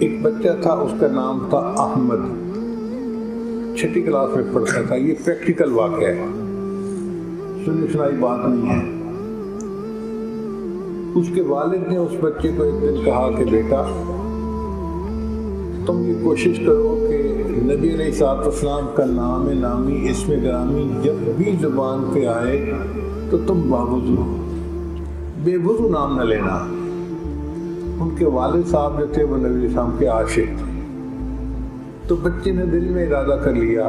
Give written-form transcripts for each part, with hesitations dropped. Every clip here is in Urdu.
ایک بچہ تھا، اس کا نام تھا احمد، 6ٹھی کلاس میں پڑھتا تھا۔ یہ پریکٹیکل واقعہ ہے، سنی سنائی بات نہیں ہے۔ اس کے والد نے اس بچے کو ایک دن کہا کہ بیٹا تم یہ کوشش کرو کہ نبی علیہ الصلوۃ والسلام کا نام نامی اسم گرامی جب بھی زبان پہ آئے تو تم باوضو بے وضو نام نہ لینا۔ ان کے والد صاحب جو تھے وہ نبی علیہ السلام کے عاشق تھے، تو بچے نے دل میں ارادہ کر لیا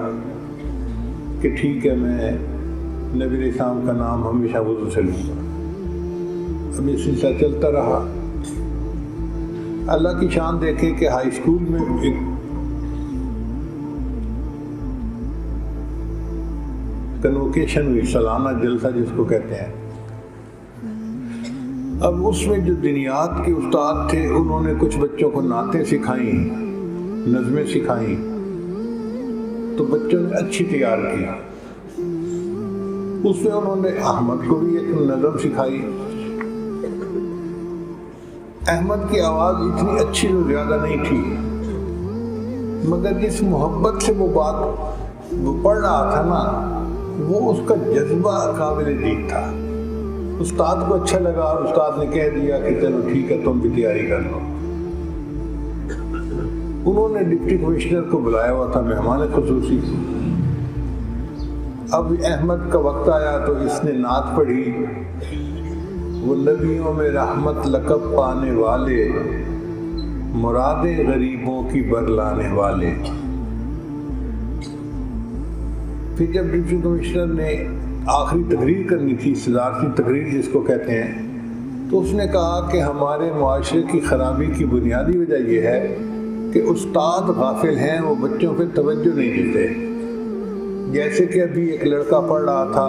کہ ٹھیک ہے میں نبی علیہ السلام کا نام ہمیشہ وضو سے لوں گا۔ اب یہ سلسلہ چلتا رہا۔ اللہ کی شان دیکھیں کہ ہائی اسکول میں ایک کنوکیشن ہوئی، سالانہ جلسہ جس کو کہتے ہیں۔ اب اس میں جو دینیات کے استاد تھے انہوں نے کچھ بچوں کو نعتیں سکھائیں، نظمیں سکھائیں، تو بچوں نے اچھی تیار کی۔ اس میں انہوں نے احمد کو بھی ایک نظم سکھائی۔ احمد کی آواز اتنی اچھی تو زیادہ نہیں تھی، مگر جس محبت سے وہ بات وہ پڑھ رہا تھا نا، وہ اس کا جذبہ قابل دید تھا۔ استاد کو اچھا لگا اور استاد نے کہہ دیا کہ چلو ٹھیک ہے تم بھی تیاری کر لو۔ انہوں نے ڈپٹی کمشنر کو بلایا ہوا تھا، مہمان خصوصی۔ اب احمد کا وقت آیا تو اس نے نعت پڑھی، وہ نبیوں میں رحمت لقب پانے والے، مرادیں غریبوں کی برلانے والے۔ پھر جب ڈپٹی کمشنر نے آخری تقریر کرنی تھی، صدارتی تقریر جس کو کہتے ہیں، تو اس نے کہا کہ ہمارے معاشرے کی خرابی کی بنیادی وجہ یہ ہے کہ استاد غافل ہیں، وہ بچوں پہ توجہ نہیں دیتے۔ جیسے کہ ابھی ایک لڑکا پڑھ رہا تھا،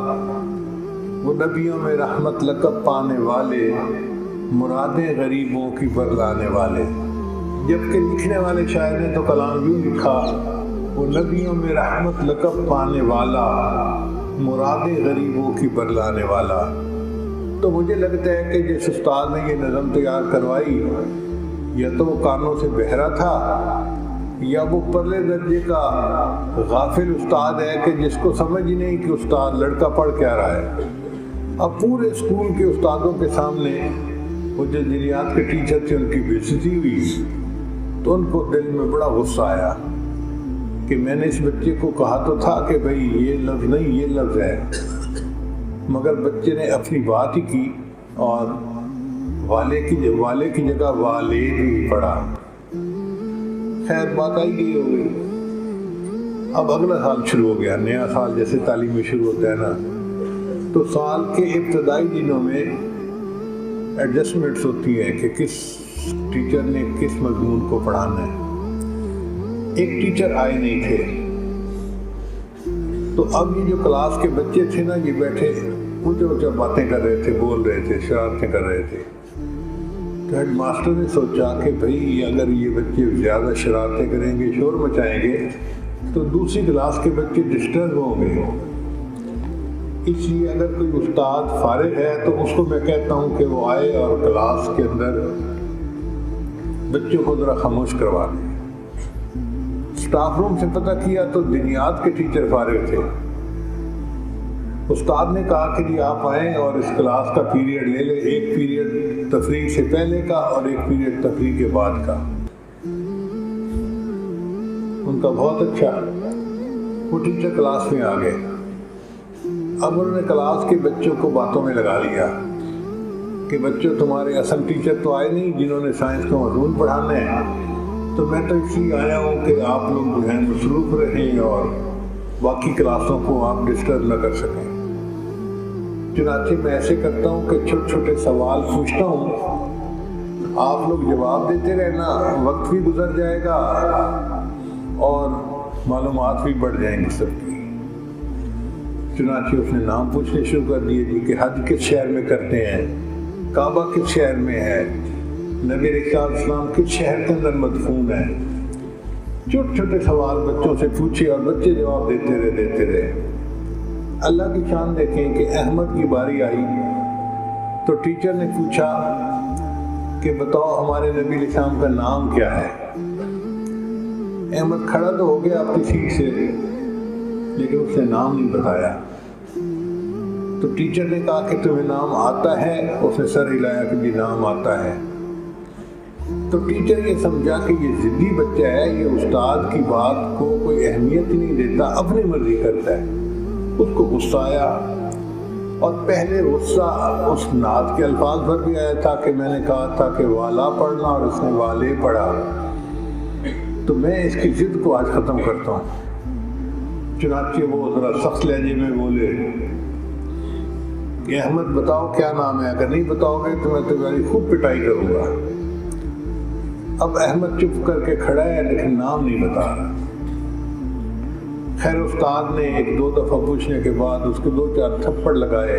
وہ نبیوں میں رحمت لقب پانے والے، مرادیں غریبوں کی برلانے والے، جبکہ لکھنے والے شاعر نے تو کلام یوں لکھا، وہ نبیوں میں رحمت لقب پانے والا، مرادیں غریبوں کی برلانے والا۔ تو مجھے لگتا ہے کہ جس استاد نے یہ نظم تیار کروائی یا تو وہ کانوں سے بہرا تھا یا وہ پرلے درجے کا غافل استاد ہے کہ جس کو سمجھ ہی نہیں کہ استاد لڑکا پڑھ کیا رہا ہے۔ اب پورے اسکول کے استادوں کے سامنے وہ جو دینیات کے ٹیچر تھے ان کی بے عزتی ہوئی، تو ان کو دل میں بڑا غصہ آیا کہ میں نے اس بچے کو کہا تو تھا کہ بھئی یہ لفظ نہیں یہ لفظ ہے، مگر بچے نے اپنی بات ہی کی اور والے کی جگہ والد ہی پڑھا۔ خیر بات آئی گئی ہو گئی۔ اب اگلا سال شروع ہو گیا، نیا سال جیسے تعلیم میں شروع ہوتا ہے نا، تو سال کے ابتدائی دنوں میں ایڈجسٹمنٹس ہوتی ہیں کہ کس ٹیچر نے کس مضمون کو پڑھانا ہے۔ ایک ٹیچر آئے نہیں تھے، تو اب یہ جو کلاس کے بچے تھے نا، یہ بیٹھے اونچا اونچا باتیں کر رہے تھے، بول رہے تھے، شرارتیں کر رہے تھے۔ تو ہیڈ ماسٹر نے سوچا کہ بھئی اگر یہ بچے زیادہ شرارتیں کریں گے، شور مچائیں گے، تو دوسری کلاس کے بچے ڈسٹرب ہوں گے۔ اس لیے اگر کوئی استاد فارغ ہے تو اس کو میں کہتا ہوں کہ وہ آئے اور کلاس کے اندر بچوں کو ذرا خاموش کروا دیں۔ اسٹاف روم سے پتہ کیا تو دینیات کے ٹیچر فارغ تھے۔ استاد نے کہا کہ جی آپ آئیں اور اس کلاس کا پیریڈ لے لیں، ایک پیریڈ تفریح سے پہلے کا اور ایک پیریڈ تفریح کے بعد کا۔ ان کا بہت اچھا، وہ ٹیچر کلاس میں آ گئے۔ اب انہوں نے کلاس کے بچوں کو باتوں میں لگا لیا کہ بچوں تمہارے اصل ٹیچر تو آئے نہیں جنہوں نے سائنس کا مضمون پڑھانا ہے، تو میں تو اس لیے آیا ہوں کہ آپ لوگ جو ہیں مصروف رہیں اور باقی کلاسوں کو آپ ڈسٹرب نہ کر سکیں۔ چنانچہ میں ایسے کرتا ہوں کہ چھوٹے چھوٹے سوال پوچھتا ہوں، آپ لوگ جواب دیتے رہنا، وقت بھی گزر جائے گا اور معلومات بھی بڑھ جائیں گی سب کی۔ چنانچہ اس نے نام پوچھنے شروع کر دیے جی کہ حج کس شہر میں کرتے ہیں، کعبہ کس شہر میں ہے، نبی علیہ السلام کس شہر کے اندر مدفون ہے۔ چھوٹے چھوٹے سوال بچوں سے پوچھے اور بچے جواب دیتے رہے۔ اللہ کی شان دیکھیں کہ احمد کی باری آئی تو ٹیچر نے پوچھا کہ کہ بتاؤ ہمارے نبی علیہ السلام کا نام کیا ہے۔ احمد کھڑا تو ہو گیا اپنی سیٹ سے، لیکن اس نے نام نہیں بتایا۔ تو ٹیچر نے کہا کہ تمہیں نام آتا ہے؟ اس نے سر ہلایا کہ جی نام آتا ہے۔ تو ٹیچر یہ سمجھا کہ یہ ضدی بچہ ہے، یہ استاد کی بات کو کوئی اہمیت ہی نہیں دیتا، اپنی مرضی کرتا ہے۔ اس کو غصہ آیا، اور پہلے غصہ اس نعت کے الفاظ پر بھی آیا تھا کہ میں نے کہا تھا کہ والا پڑھنا، اور اس نے والے پڑھا۔ تو میں اس کی ضد کو آج ختم کرتا ہوں۔ چنانچہ وہ ذرا سخت لہجے میں بولے کہ احمد بتاؤ کیا نام ہے، اگر نہیں بتاؤ گے تو میں تمہاری خوب پٹائی کروں گا۔ اب احمد چپ کر کے کھڑا ہے، لیکن نام نہیں بتا رہا۔ خیر استاد نے ایک دو دفعہ پوچھنے کے بعد اس کو 2-4 تھپڑ لگائے،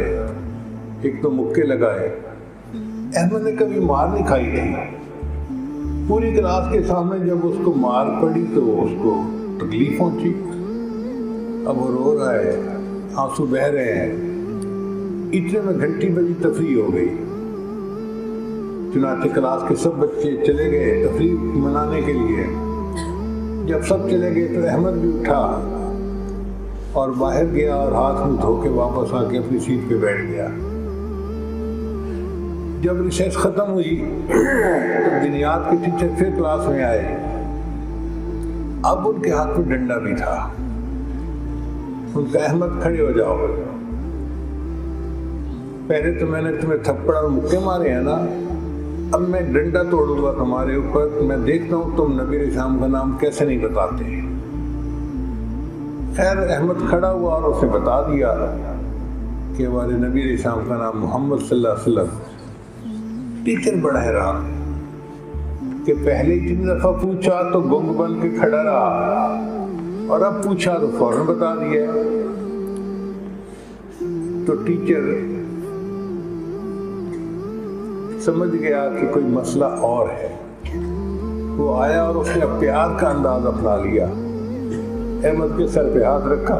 ایک تو مکے لگائے۔ احمد نے کبھی مار نہیں کھائی تھی، پوری کلاس کے سامنے جب اس کو مار پڑی تو اس کو تکلیف پہنچی۔ اب وہ رو رہا ہے، آنسو بہہ رہے ہیں۔ اتنے میں گھنٹی بجی، تفریح ہو گئی۔ چنانچہ کلاس کے سب بچے چلے گئے تفریح منانے کے لیے۔ جب سب چلے گئے تو احمد بھی اٹھا اور باہر گیا، اور ہاتھ منہ دھو کے واپس آ کے اپنی سیٹ پہ بیٹھ گیا۔ جب ریسیس ختم ہوئی تو دنیات کے ٹیچر پھر کلاس میں آئے۔ اب ان کے ہاتھ میں ڈنڈا بھی تھا۔ ان کا احمد کھڑے ہو جاؤ، پہلے تو میں نے تمہیں تھپڑ اور مکے مارے ہیں نا، اب میں ڈنڈا توڑوں گا تمہارے اوپر، میں دیکھتا ہوں تم نبی علیہ السلام کا نام کیسے نہیں بتاتے۔ خیر احمد کھڑا ہوا اور اسے بتا دیا کہ ہمارے نبی علیہ السلام کا نام محمد صلی اللہ علیہ وسلم۔ ٹیچر بڑا حیران کہ پہلے 3 دفعہ پوچھا تو گنگ بن کے کھڑا رہا، اور اب پوچھا تو فوراً بتا دیا۔ تو ٹیچر سمجھ گیا کہ کوئی مسئلہ اور ہے۔ وہ آیا اور اس نے پیار کا انداز اپنا لیا، احمد کے سر پہ ہاتھ رکھا۔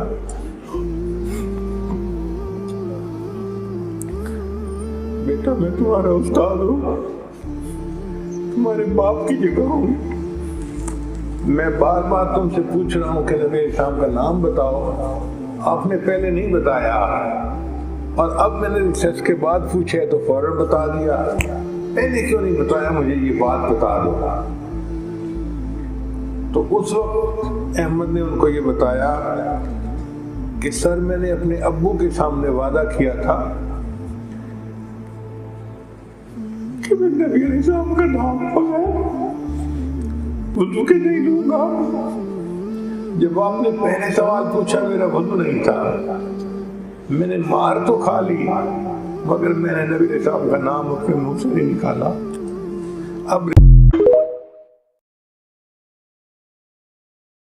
بیٹا میں تمہارا استاد ہوں، تمہارے باپ کی جگہ ہوں، میں بار بار تم سے پوچھ رہا ہوں کہ نبی اسلام کا نام بتاؤ، آپ نے پہلے نہیں بتایا، اور اب میں نے ریسرچ کے بعد پوچھے تو فوراً بتا دیا۔ پہلے کیوں نہیں بتایا مجھے یہ بات بتا دو۔ تو اس وقت احمد نے ان کو یہ بتایا کہ سر میں نے اپنے ابو کے سامنے وعدہ کیا تھا کہ میں نبی علیہ السلام کا نام وضو کے نہیں لوں گا۔ جب آپ نے پہلے سوال پوچھا میرا وضو نہیں تھا، میں نے مار تو کھا لی مگر میں نے نبی علیہ السلام کا نام اپنے منہ سے نہیں نکالا۔ اب